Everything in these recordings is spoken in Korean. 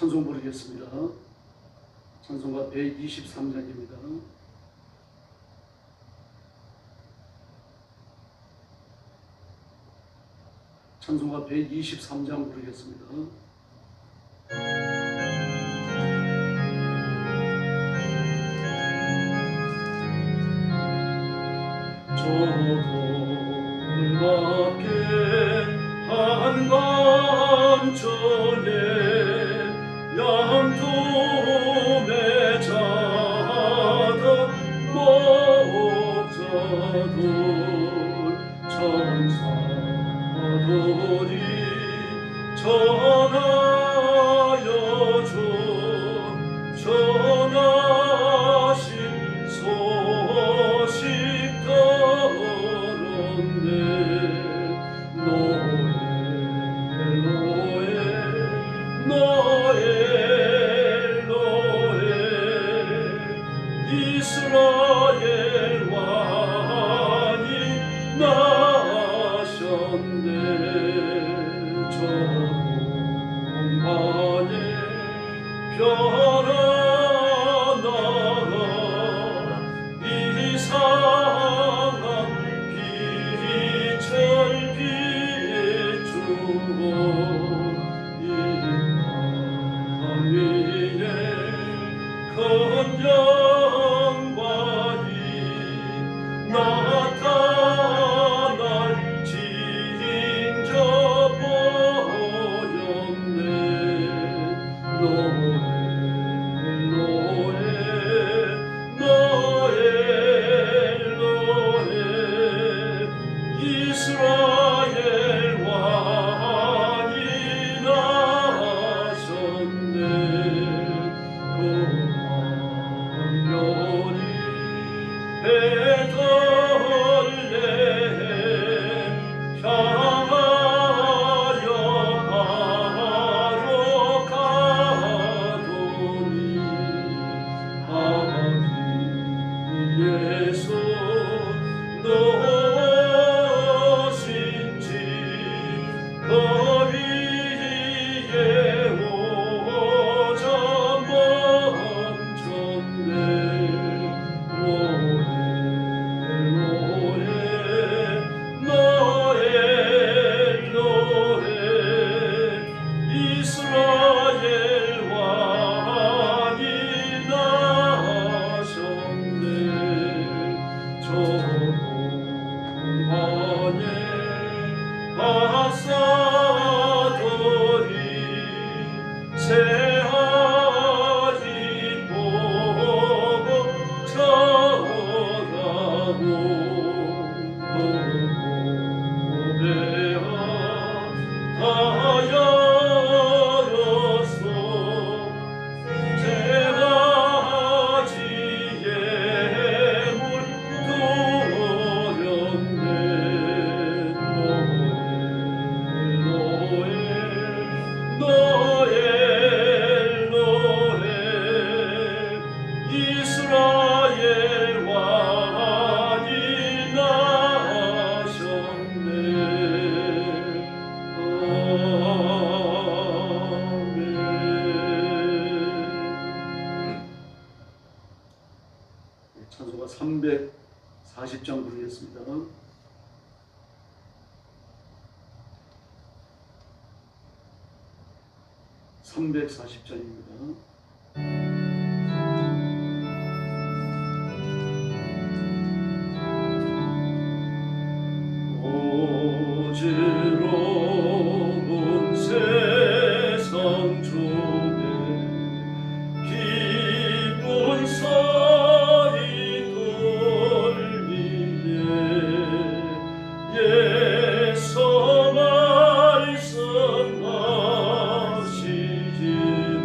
찬송 부르겠습니다. 찬송가 123장입니다. 찬송가 123장 부르겠습니다. 저돌밖에 한밤전에 양토에 자던 목자돌 천사돌이 전하여 줘 전하신 소식 들었네. 이스라엘 왕이 나셨네. 저 동반에 별 하나 이상한 빛을 비추고 이 땅 위에 큰 영광이 나타날 징조 보였네. 이스라엘 왕이 나셨네. 별이 베들레헴 향하여 바로 가더니 아버지의 손 놓으신지 거리에 오자 멈췄네. 이스라엘 왕이 나셨네. 저 동반에 박사들이 새아이 보고 전하고 다여로서 새가지에 물 두렸네. 이스라엘 왕이 나셨네. 아멘. 찬송가 340장 부르겠습니다. 340장입니다. 어지러운 세상 중에 기쁜 소리 돌리네. 예수 말씀하시기를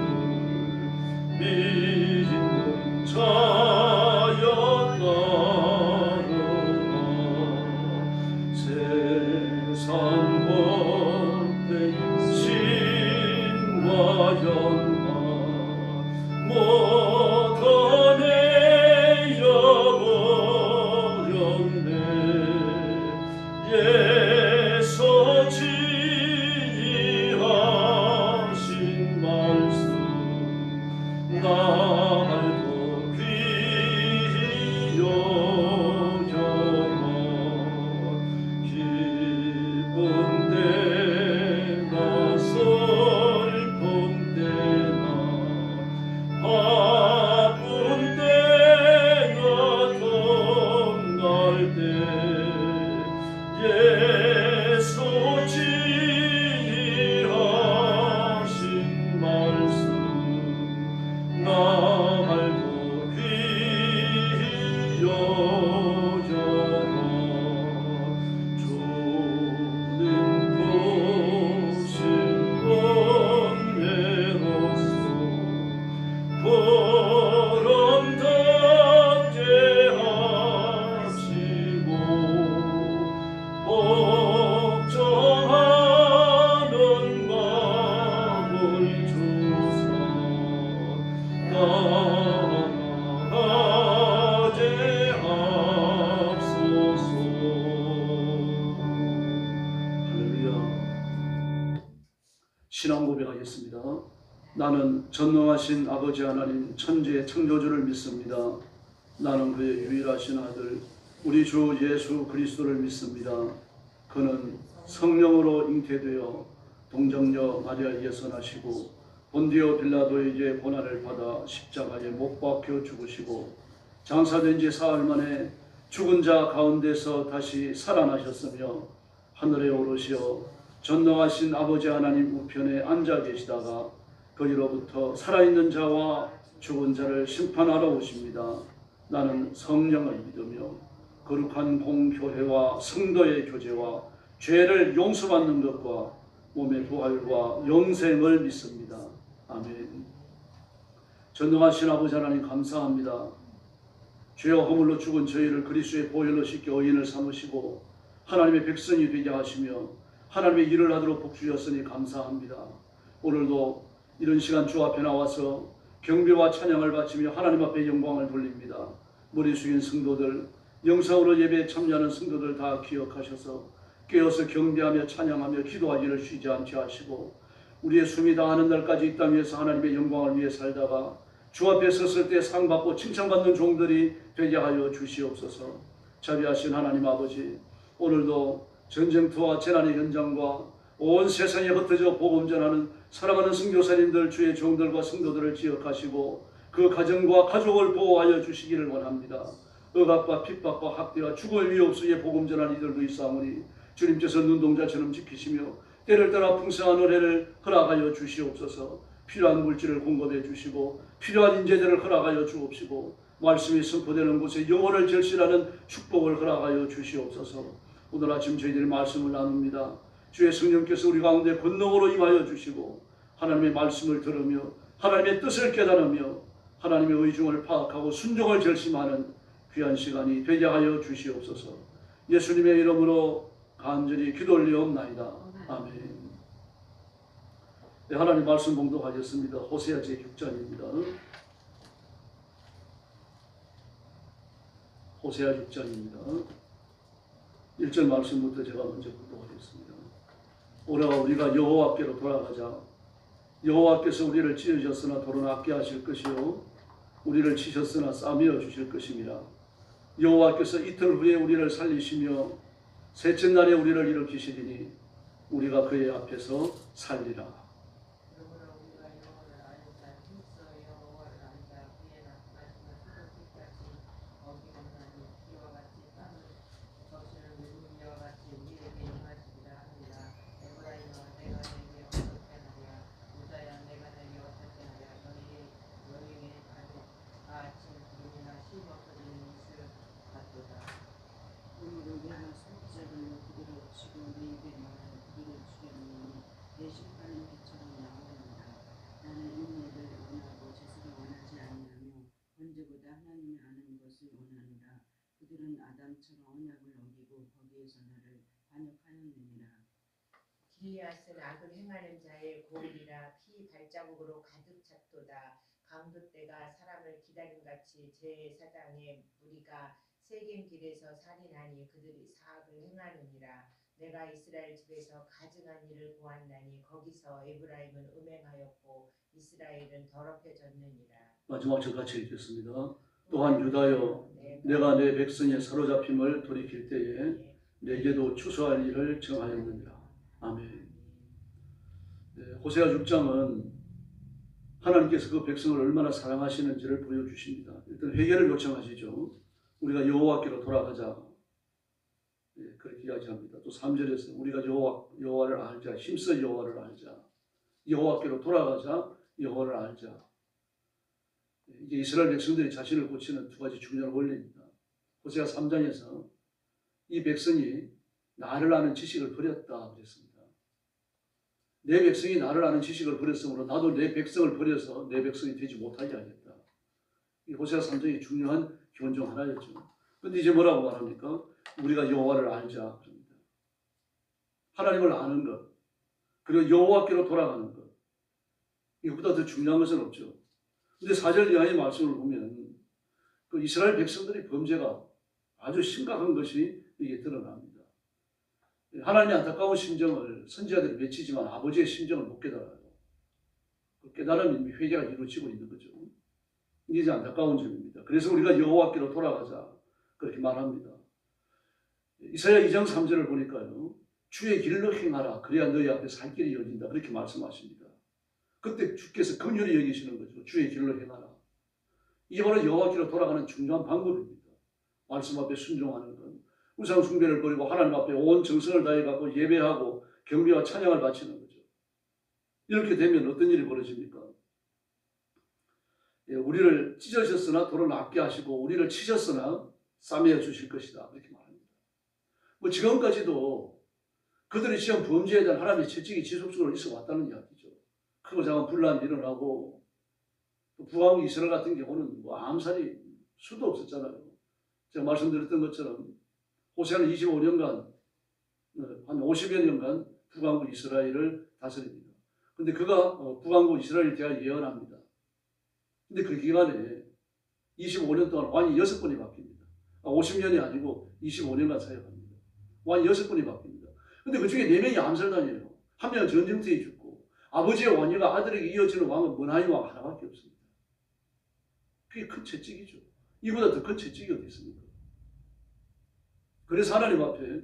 나는 전능하신 아버지 하나님 천지의 창조주를 믿습니다. 나는 그의 유일하신 아들 우리 주 예수 그리스도를 믿습니다. 그는 성령으로 잉태되어 동정녀 마리아에게서 나시고 본디오 빌라도에게 고난을 받아 십자가에 못 박혀 죽으시고 장사된 지 사흘 만에 죽은 자 가운데서 다시 살아나셨으며 하늘에 오르시어 전능하신 아버지 하나님 우편에 앉아 계시다가 거기로부터 살아있는 자와 죽은 자를 심판하러 오십니다. 나는 성령을 믿으며 거룩한 공교회와 성도의 교제와 죄를 용서받는 것과 몸의 부활과 영생을 믿습니다. 아멘. 전능하신 아버지 하나님 감사합니다. 죄와 허물로 죽은 저희를 그리스도의 보혈로 씻겨 의인을 삼으시고 하나님의 백성이 되게 하시며 하나님의 일을 하도록 복주셨으니 감사합니다. 오늘도 이런 시간 주 앞에 나와서 경배와 찬양을 바치며 하나님 앞에 영광을 돌립니다. 머리 숙인 성도들, 영상으로 예배에 참여하는 성도들 다 기억하셔서 깨어서 경배하며 찬양하며 기도하기를 쉬지 않게 하시고 우리의 숨이 다하는 날까지 이 땅 위에서 하나님의 영광을 위해 살다가 주 앞에 섰을 때 상 받고 칭찬받는 종들이 되게 하여 주시옵소서. 자비하신 하나님 아버지, 오늘도 전쟁터와 재난의 현장과 온 세상에 흩어져 복음 전하는 사랑하는 선교사님들 주의 종들과 성도들을 기억하시고 그 가정과 가족을 보호하여 주시기를 원합니다. 억압과 핍박과 학대와 죽을 위협 속에 복음 전하는 이들도 있사오니 주님께서 눈동자처럼 지키시며 때를 따라 풍성한 은혜를 허락하여 주시옵소서. 필요한 물질을 공급해 주시고 필요한 인재들을 허락하여 주옵시고 말씀이 선포되는 곳에 영혼을 절실하는 축복을 허락하여 주시옵소서. 오늘 아침 저희들이 말씀을 나눕니다. 주의 성령께서 우리 가운데 권능으로 임하여 주시고 하나님의 말씀을 들으며 하나님의 뜻을 깨달으며 하나님의 의중을 파악하고 순종을 결심하는 귀한 시간이 되게 하여 주시옵소서. 예수님의 이름으로 간절히 기도 올리옵나이다. 아멘. 네, 하나님 말씀 봉독하겠습니다. 호세아 제6장입니다. 호세아 6장입니다. 1절 말씀부터 제가 먼저 봉독하겠습니다. 오라 우리가 여호와께로 돌아가자. 여호와께서 우리를 찢으셨으나 도로 낫게 하실 것이요 우리를 치셨으나 싸매어 주실 것입니다. 여호와께서 이틀 후에 우리를 살리시며 셋째 날에 우리를 일으키시리니 우리가 그의 앞에서 살리라. 그들은 아담처럼 언약을 어기고 거기에서 나를 반역하였느니라. 기리앗은 악을 행하는 자의 고울이라 피 발자국으로 가득 찼도다. 강도 때가 사람을 기다림같이 제4장의 무리가 세겜 길에서 살인하니 그들이 사악을 행하느니라. 내가 이스라엘 집에서 가증한 일을 보았나니 거기서 에브라임은 음행하였고 이스라엘은 더럽혀졌느니라. 마지막 절 같이 읽겠습니다. 또한 유다여 내가 내 백성의 사로잡힘을 돌이킬 때에 내게도 추수할 일을 정하였느니라. 아멘. 네, 호세아 6장은 하나님께서 그 백성을 얼마나 사랑하시는지를 보여주십니다. 일단 회개를 요청하시죠. 우리가 여호와께로 돌아가자. 네, 그렇게 이야기합니다. 또 3절에서 우리가 여호와를 알자. 힘써 여호와를 알자. 여호와께로 돌아가자. 여호와를 알자. 이게 이스라엘 백성들이 자신을 고치는 두 가지 중요한 원리입니다. 호세아 3장에서 이 백성이 나를 아는 지식을 버렸다 그랬습니다. 내 백성이 나를 아는 지식을 버렸으므로 나도 내 백성을 버려서 내 백성이 되지 못하게 하겠다. 이 호세아 3장의 중요한 기본 중 하나였죠. 그런데 이제 뭐라고 말합니까? 우리가 여호와를 알자 그럽니다. 하나님을 아는 것, 그리고 여호와께로 돌아가는 것. 이것보다 더 중요한 것은 없죠. 근데 4절 이하의 말씀을 보면 그 이스라엘 백성들의 범죄가 아주 심각한 것이 이게 드러납니다. 하나님의 안타까운 심정을 선지자들이 외치지만 아버지의 심정을 못 깨달아요. 그 깨달음이 회개가 이루어지고 있는 거죠. 이게 안타까운 점입니다. 그래서 우리가 여호와께로 돌아가자 그렇게 말합니다. 이사야 2장 3절을 보니까요. 주의 길로 행하라. 그래야 너희 앞에 살 길이 열린다. 그렇게 말씀하십니다. 그때 주께서 긍휼히 여기시는 거죠. 주의 길로 행하라. 이게 바로 여호와께로 돌아가는 중요한 방법입니다. 말씀 앞에 순종하는 것. 우상 숭배를 버리고 하나님 앞에 온 정성을 다해 갖고 예배하고 경배와 찬양을 바치는 거죠. 이렇게 되면 어떤 일이 벌어집니까? 우리를 찢으셨으나 도로 낫게 하시고 우리를 치셨으나 싸매어 주실 것이다. 그렇게 말합니다. 뭐 지금까지도 그들이 지은 범죄에 대한 하나님의 채찍이 지속적으로 있어 왔다는 이야기죠. 크고 작은 분란이 일어나고 또 북왕국 이스라엘 같은 경우는 뭐 암살이 수도 없었잖아요. 제가 말씀드렸던 것처럼 호세아는 25년간 한 50여 년간 북왕국 이스라엘을 다스립니다. 근데 그가 북왕국 이스라엘에 대하여 예언합니다. 근데 그 기간에 25년 동안 왕이 6번이 바뀝니다. 50년이 아니고 25년간 사역합니다. 왕이 6번이 바뀝니다. 근데 그 중에 4명이 암살단이에요. 한 명은 전쟁터에 죽고 아버지의 왕위가 아들에게 이어지는 왕은 머나니 왕 하나밖에 없습니다. 그게 큰 채찍이죠. 이보다 더 큰 채찍이 어디 있습니까? 그래서 하나님 앞에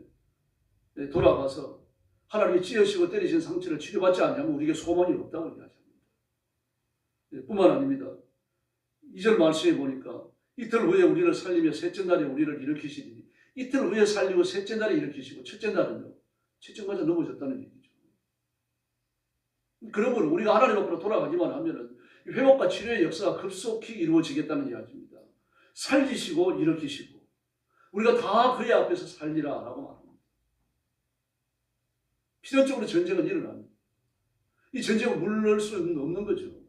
돌아가서 하나님이 찌으시고 때리신 상처를 치료받지 않으면 우리에게 소망이 없다고 이야기합니다. 뿐만 아닙니다. 2절 말씀에 보니까 이틀 후에 우리를 살리며 셋째 날에 우리를 일으키시니 이틀 후에 살리고 셋째 날에 일으키시고 첫째 날은요. 채찍맞아 넘어졌다는 얘기죠. 그러므로 우리가 하나님 앞으로 돌아가기만 하면은 회복과 치료의 역사가 급속히 이루어지겠다는 이야기입니다. 살리시고 일으키시고 우리가 다 그의 앞에서 살리라라고 말합니다. 필연적으로 전쟁은 일어납니다. 이 전쟁을 물러날 수는 없는 거죠.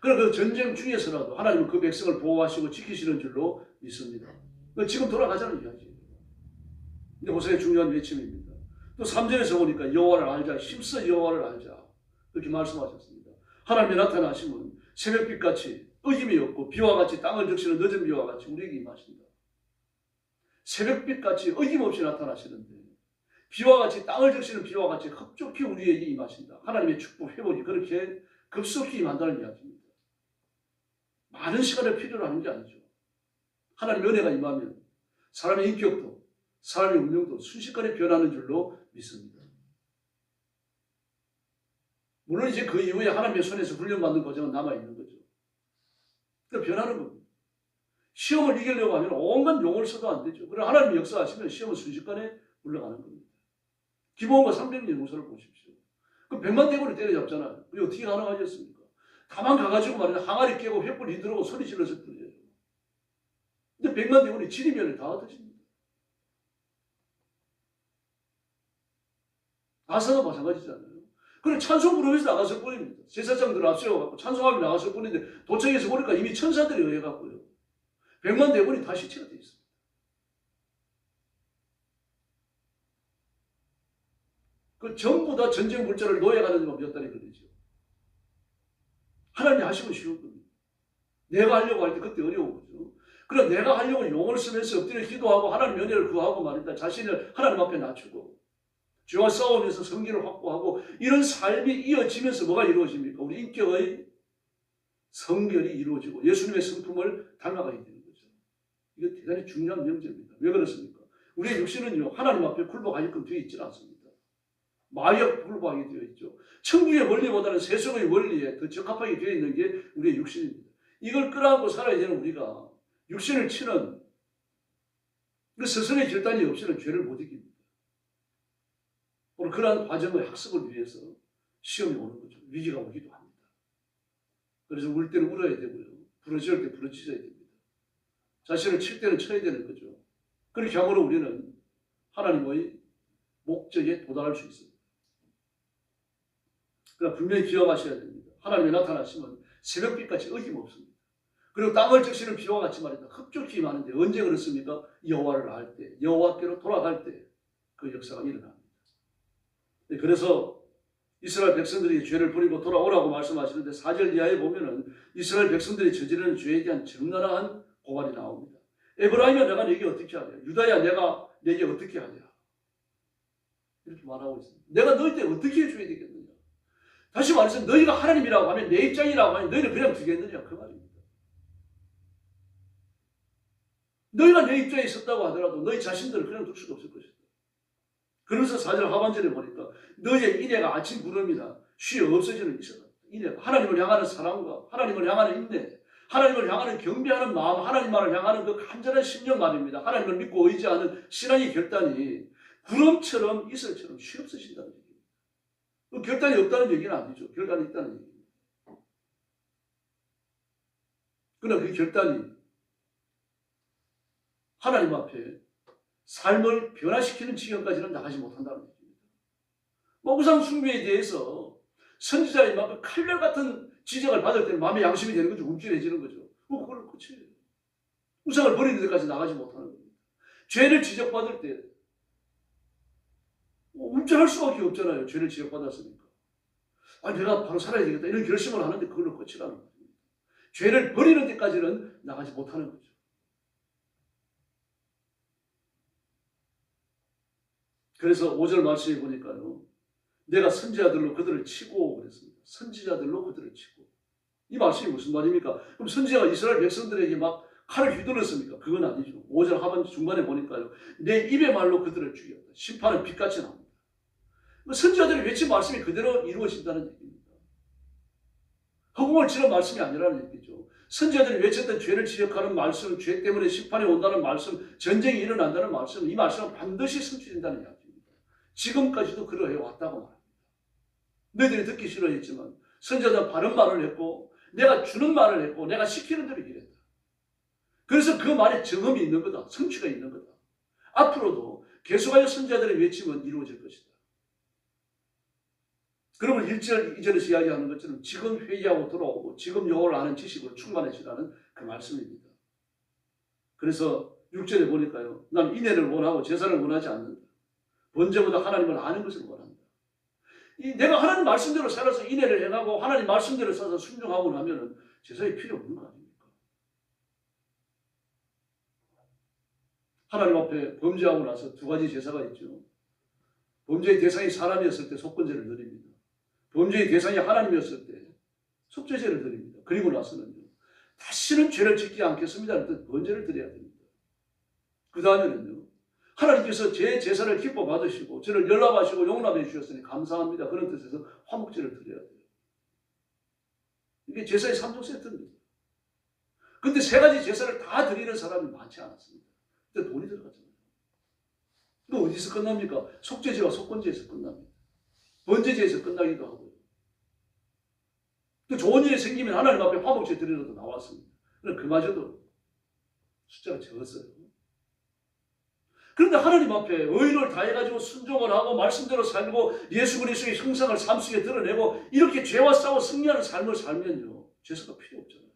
그러나 그 전쟁 중에서라도 하나님은 그 백성을 보호하시고 지키시는 줄로 믿습니다. 지금 돌아가자는 이야기예요. 근데 호세아의 중요한 외침입니다. 또 3절에서 보니까 여호와를 알자, 힘써 여호와를 알자 그렇게 말씀하셨습니다. 하나님이 나타나시면 새벽빛같이 어김이 없고 비와 같이 땅을 적시는 늦은 비와 같이 우리에게 임하신다. 새벽빛같이 어김없이 나타나시는데 비와 같이 땅을 적시는 비와 같이 흡족히 우리에게 임하신다. 하나님의 축복 회복이 그렇게 급속히 임한다는 이야기입니다. 많은 시간을 필요로 하는 게 아니죠. 하나님의 은혜가 임하면 사람의 인격도 사람의 운명도 순식간에 변하는 줄로 믿습니다. 물론 이제 그 이후에 하나님의 손에서 훈련받는 과정은 남아있는 거죠. 그러니까 변하는 겁니다. 시험을 이기려고 하면 온갖 용어를 써도 안 되죠. 그러나 하나님이 역사하시면 시험은 순식간에 물러가는 겁니다. 기브온과 300년 용서를 보십시오. 그 100만 대군을 때려잡잖아요. 그게 어떻게 가능하겠습니까? 다만 가가지고 말이야 항아리 깨고 횃불 휘두르고 소리 질렀을 뿐이에요. 근데 100만 대군이 지리면을 다 얻으십니다. 아사가 마찬가지잖아요. 그래 찬송 부르면서 나갔을 뿐입니다. 제사장들 앞세워갖고 찬송하며 나갔을 뿐인데 도청에서 보니까 이미 천사들이 의해갖고요. 100만 대군이 다 시체가 되어 있습니다. 그 전부 다 전쟁 물자를 노예가는 건 몇 달이 걸리죠. 하나님이 하시면 쉬운 겁니다. 내가 하려고 할 때 그때 어려운 거죠. 그럼 내가 하려고 용어를 쓰면서 엎드려 기도하고 하나님 은혜를 구하고 말이다. 자신을 하나님 앞에 낮추고 죄와 싸우면서 성기를 확보하고 이런 삶이 이어지면서 뭐가 이루어집니까? 우리 인격의 성결이 이루어지고 예수님의 성품을 닮아가게 되는 거죠. 이거 대단히 중요한 명제입니다. 왜 그렇습니까? 우리의 육신은요 하나님 앞에 굴복하게끔 되어 있지 않습니다. 마귀에 굴복하게 되어 있죠. 천국의 원리보다는 세속의 원리에 더 적합하게 되어 있는 게 우리의 육신입니다. 이걸 끌어안고 살아야 되는 우리가 육신을 치는 그 스스로의 결단이 없이는 죄를 못 이깁니다. 오늘 그러한 과정의 학습을 위해서 시험이 오는 거죠. 위기가 오기도 합니다. 그래서 울 때는 울어야 되고요. 부러질 때 부러지셔야 됩니다. 자신을 칠 때는 쳐야 되는 거죠. 그렇게 함으로 우리는 하나님의 목적에 도달할 수 있습니다. 그러나 분명히 기억하셔야 됩니다. 하나님이 나타나시면 새벽빛같이 어김없습니다. 그리고 땅을 적시는 비와 같이 말이다. 흡족히 임하는데 언제 그렇습니까? 여호와를 알 때, 여호와께로 돌아갈 때 그 역사가 일어납니다. 그래서 이스라엘 백성들이 죄를 버리고 돌아오라고 말씀하시는데 4절 이하에 보면은 이스라엘 백성들이 저지르는 죄에 대한 적나라한 고발이 나옵니다. 에브라임아 내가 네게 어떻게 하냐? 유다야 내가 네게 어떻게 하냐? 이렇게 말하고 있습니다. 내가 너희 때 어떻게 해줘야 되겠느냐? 다시 말해서 너희가 하나님이라고 하면, 내 입장이라고 하면 너희는 그냥 두겠느냐 그 말입니다. 너희가 내 입장에 있었다고 하더라도 너희 자신들을 그냥 둘 수가 없을 것이다. 그러면서 4절 하반절에 보니까 너희의 인애가 아침 구름이나 쉬어 없어지는 있어다. 인애가 하나님을 향하는 사랑과 하나님을 향하는 인내, 하나님을 향하는 경배하는 마음, 하나님만을 향하는 그 간절한 심령 말입니다. 하나님을 믿고 의지하는 신앙의 결단이 구름처럼 이슬처럼 쉬어 없어진다는 얘기입니다. 그 결단이 없다는 얘기는 아니죠. 결단이 있다는 얘기입니다. 그러나 그 결단이 하나님 앞에 삶을 변화시키는 지경까지는 나가지 못한다는 얘기입니다. 우상 숭배에 대해서 선지자의 막 칼날 같은 지적을 받을 때는 마음의 양심이 되는 거죠. 움찔해지는 거죠. 그걸 고쳐야 돼요. 우상을 버리는 데까지 나가지 못하는 겁니다. 죄를 지적받을 때 움찔할 수밖에 없잖아요. 죄를 지적받았으니까. 내가 바로 살아야 되겠다 이런 결심을 하는데 그걸로 끝이라는 겁니다. 죄를 버리는 데까지는 나가지 못하는 거죠. 그래서 5절 말씀에 보니까요. 내가 선지자들로 그들을 치고 그랬습니다. 선지자들로 그들을 치고. 이 말씀이 무슨 말입니까? 그럼 선지자가 이스라엘 백성들에게 막 칼을 휘둘렀습니까? 그건 아니죠. 5절 하반 중간에 보니까요. 내 입의 말로 그들을 죽였다. 심판은 빛같이 나옵니다. 선지자들이 외친 말씀이 그대로 이루어진다는 얘기입니다. 허공을 치는 말씀이 아니라는 얘기죠. 선지자들이 외쳤던 죄를 지적하는 말씀, 죄 때문에 심판이 온다는 말씀, 전쟁이 일어난다는 말씀, 이 말씀은 반드시 성취된다는 이야기입니다. 지금까지도 그러해 왔다고 말합니다. 너희들이 듣기 싫어했지만 선지자들은 바른 말을 했고 내가 주는 말을 했고 내가 시키는 대로 일했다. 그래서 그 말에 정음이 있는 거다. 성취가 있는 거다. 앞으로도 계속하여 선지자들의 외침은 이루어질 것이다. 그러면 1절, 2절에서 이야기하는 것처럼 지금 회개하고 돌아오고 지금 여호와를 아는 지식으로 충만해지라는 그 말씀입니다. 그래서 6절에 보니까요. 난 인애를 원하고 제사를 원하지 않는다. 번제보다 하나님을 아는 것을 원한다. 내가 하나님 말씀대로 살아서 인애를 행하고 하나님 말씀대로 살아서 순종하고 나면 제사에 필요 없는 거 아닙니까? 하나님 앞에 범죄하고 나서 두 가지 제사가 있죠. 범죄의 대상이 사람이었을 때 속건제를 드립니다. 범죄의 대상이 하나님이었을 때 속죄제를 드립니다. 그리고 나서는요. 다시는 죄를 짓지 않겠습니다. 할 때 번제를 드려야 됩니다. 그 다음에는요. 하나님께서 제 제사를 기뻐 받으시고 저를 연락하시고 용납해 주셨으니 감사합니다. 그런 뜻에서 화목제를 드려야 돼요. 이게 제사의 3종 세트입니다. 근데 세 가지 제사를 다 드리는 사람이 많지 않았습니다. 근데 돈이 들어갔잖아요. 이거 어디서 끝납니까? 속죄제와 속건제에서 끝납니다. 번제제에서 끝나기도 하고요. 또 좋은 일이 생기면 하나님 앞에 화목제 드리러도 나왔습니다. 그런데 그마저도 숫자가 적었어요. 그런데 하나님 앞에 의를 다해가지고 순종을 하고 말씀대로 살고 예수 그리스도의 형상을 삶 속에 드러내고 이렇게 죄와 싸워 승리하는 삶을 살면요. 제사가 필요 없잖아요.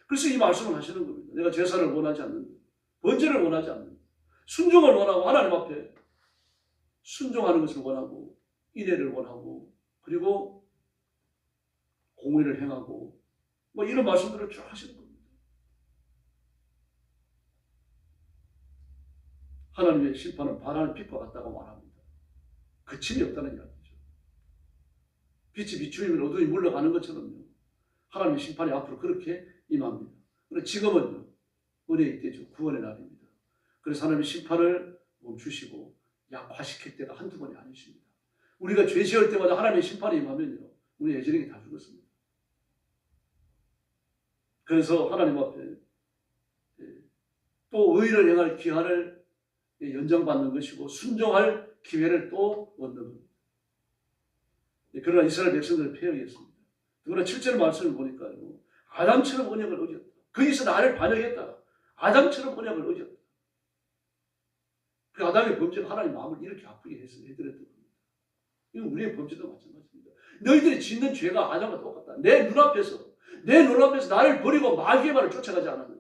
그래서 이 말씀을 하시는 겁니다. 내가 제사를 원하지 않는다. 번제를 원하지 않는다. 순종을 원하고 하나님 앞에 순종하는 것을 원하고 인애를 원하고 그리고 공의를 행하고 이런 말씀들을 쭉 하시는 겁니다. 하나님의 심판은 바라는 빛과 같다고 말합니다. 그침이 없다는 이야기죠. 빛이 비추이면 어둠이 물러가는 것처럼요. 하나님의 심판이 앞으로 그렇게 임합니다. 그런데 지금은요. 은혜의 때죠. 구원의 날입니다. 그래서 하나님의 심판을 멈추시고 약화시킬 때가 한두 번이 아니십니다. 우리가 죄 지을 때마다 하나님의 심판이 임하면요. 우리 예전에 다 죽었습니다. 그래서 하나님 앞에 또 의를 행할 기한을 연장받는 것이고 순종할 기회를 또 얻는 겁니다. 그러나 이스라엘 백성들을 폐역했습니다. 그러나 7절 말씀을 보니까요. 아담처럼 언약을 어겼다. 거기서 나를 반역했다. 아담처럼 언약을 어겼다. 그 아담의 범죄가 하나님 마음을 이렇게 아프게 해드렸던 겁니다. 이건 우리의 범죄도 마찬가지입니다. 너희들이 짓는 죄가 아담과 똑같다. 내 눈앞에서 나를 버리고 마귀의 말을 쫓아가지 않았느냐.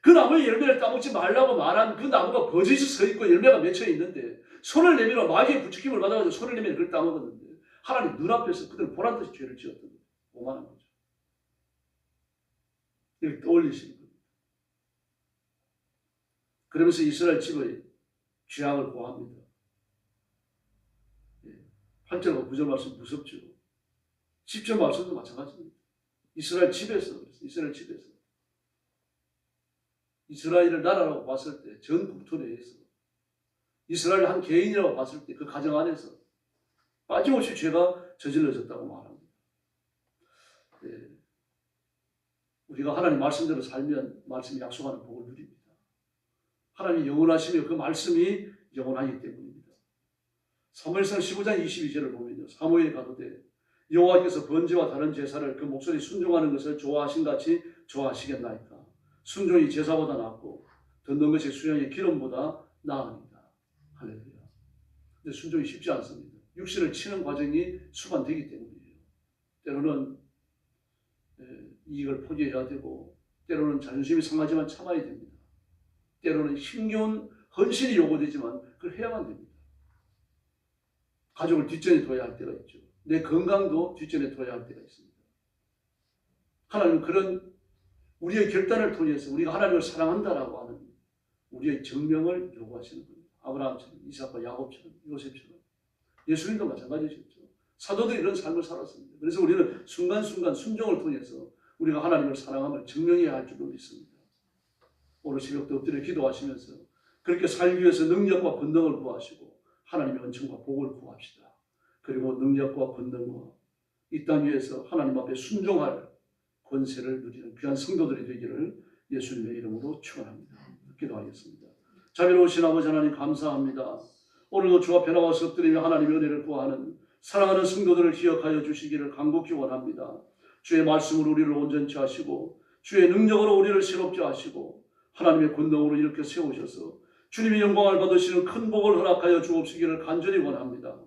그 나무의 열매를 따먹지 말라고 말한 그 나무가 버젓이 서 있고 열매가 맺혀 있는데 손을 내밀어 마귀의 부추김을 받아가지고 손을 내밀어 그걸 따먹었는데 하나님 눈앞에서 그들은 보란 듯이 죄를 지었던 거예요. 오만한 거죠. 이렇게 떠올리시는 겁니다. 그러면서 이스라엘 집의 죄악을 고합니다. 8절과 9절 말씀 무섭죠. 10절 말씀도 마찬가지입니다. 이스라엘 집에서 이스라엘을 나라라고 봤을 때 전 국토 내에서 이스라엘 한 개인이라고 봤을 때 그 가정 안에서 빠짐없이 죄가 저질러졌다고 말합니다. 네. 우리가 하나님 말씀대로 살면 말씀이 약속하는 복을 누립니다. 하나님이 영원하시며 그 말씀이 영원하기 때문입니다. 사무엘상 15장 22절을 보면요. 사무엘이 가로되 여호와께서 번제와 다른 제사를 그 목소리 순종하는 것을 좋아하신 같이 좋아하시겠나이까. 순종이 제사보다 낫고 듣는 것이 수양의 기름보다 나으니라. 할렐루야. 근데 순종이 쉽지 않습니다. 육신을 치는 과정이 수반되기 때문이에요. 때로는 이익을 포기해야 되고 때로는 자존심이 상하지만 참아야 됩니다. 때로는 힘겨운 헌신이 요구되지만 그걸 해야만 됩니다. 가족을 뒷전에 둬야 할 때가 있죠. 내 건강도 뒷전에 둬야 할 때가 있습니다. 하나님은 그런 우리의 결단을 통해서 우리가 하나님을 사랑한다라고 하는 우리의 증명을 요구하시는 겁니다. 아브라함처럼, 이삭과 야곱처럼, 요셉처럼. 예수님도 마찬가지셨죠. 사도들이 이런 삶을 살았습니다. 그래서 우리는 순간순간 순종을 통해서 우리가 하나님을 사랑함을 증명해야 할 줄로 믿습니다. 오늘 새벽도 엎드려 기도하시면서 그렇게 살기 위해서 능력과 권능을 구하시고 하나님의 은총과 복을 구합시다. 그리고 능력과 권능과 이 땅 위에서 하나님 앞에 순종할 권세를 누리는 귀한 성도들이 되기를 예수님의 이름으로 축원합니다. 기도하겠습니다. 자비로우신 아버지 하나님 감사합니다. 오늘도 주 앞에 나와서 엎드리며 하나님의 은혜를 구하는 사랑하는 성도들을 기억하여 주시기를 간곡히 원합니다. 주의 말씀으로 우리를 온전치 하시고 주의 능력으로 우리를 새롭게 하시고 하나님의 권능으로 이렇게 세우셔서 주님의 영광을 받으시는 큰 복을 허락하여 주옵시기를 간절히 원합니다.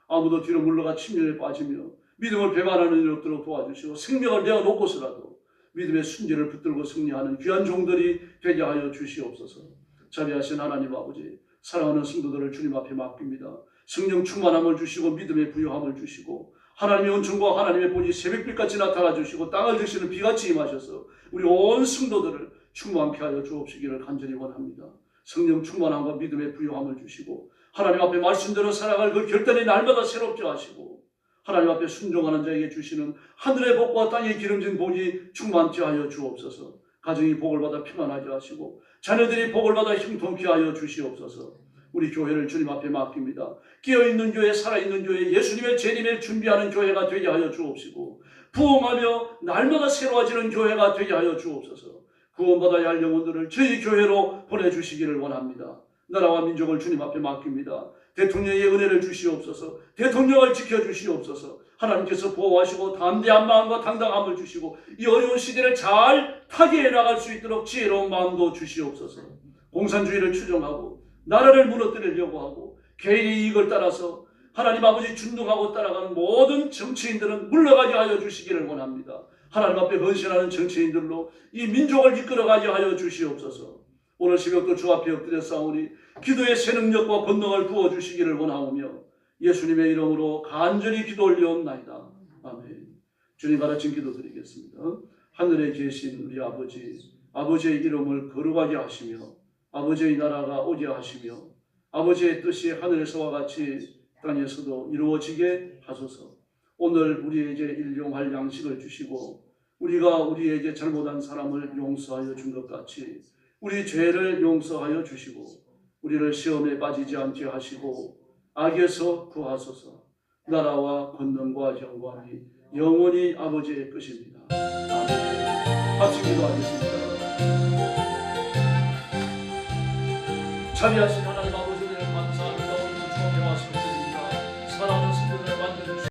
아무도 뒤로 물러가 침륜에 빠지며 믿음을 배반하는 일 없도록 도와주시고 생명을 내어놓고서라도 믿음의 순재를 붙들고 승리하는 귀한 종들이 되게 하여 주시옵소서. 자비하신 하나님 아버지, 사랑하는 성도들을 주님 앞에 맡깁니다. 성령 충만함을 주시고 믿음의 부요함을 주시고 하나님의 은총과 하나님의 본이 새벽빛같이 나타나 주시고 땅을 드시는 비같이 임하셔서 우리 온 성도들을 충만케 하여 주옵시기를 간절히 원합니다. 성령 충만함과 믿음의 부요함을 주시고 하나님 앞에 말씀대로 살아갈 그 결단이 날마다 새롭게 하시고 하나님 앞에 순종하는 자에게 주시는 하늘의 복과 땅의 기름진 복이 충만케 하여 주옵소서. 가정이 복을 받아 평안하게 하시고 자녀들이 복을 받아 형통케 하여 주시옵소서. 우리 교회를 주님 앞에 맡깁니다. 깨어있는 교회, 살아있는 교회, 예수님의 재림을 준비하는 교회가 되게 하여 주옵시고 부흥하며 날마다 새로워지는 교회가 되게 하여 주옵소서. 구원받아야 할 영혼들을 저희 교회로 보내주시기를 원합니다. 나라와 민족을 주님 앞에 맡깁니다. 대통령의 은혜를 주시옵소서. 대통령을 지켜주시옵소서. 하나님께서 보호하시고 담대한 마음과 당당함을 주시고 이 어려운 시대를 잘 타개해 나갈 수 있도록 지혜로운 마음도 주시옵소서. 공산주의를 추종하고 나라를 무너뜨리려고 하고 개인의 이익을 따라서 하나님 아버지 준동하고 따라가는 모든 정치인들은 물러가게 하여 주시기를 원합니다. 하나님 앞에 헌신하는 정치인들로 이 민족을 이끌어가게 하여 주시옵소서. 오늘 새벽도 주 앞에 엎드려 싸우니 기도의 새 능력과 권능을 부어주시기를 원하오며 예수님의 이름으로 간절히 기도 올려옵나이다. 아멘. 주님 가르친 기도 드리겠습니다. 하늘에 계신 우리 아버지, 아버지의 이름을 거룩하게 하시며 아버지의 나라가 오게 하시며 아버지의 뜻이 하늘에서와 같이 땅에서도 이루어지게 하소서. 오늘 우리에게 일용할 양식을 주시고 우리가 우리에게 잘못한 사람을 용서하여 준 것 같이 우리 죄를 용서하여 주시고 우리를 시험에 빠지지 않게 하시고 악에서 구하소서. 나라와 권능과 영광이 영원히 아버지의 것입니다. 아멘. 같이 기도하겠습니다. 자비하신 하나님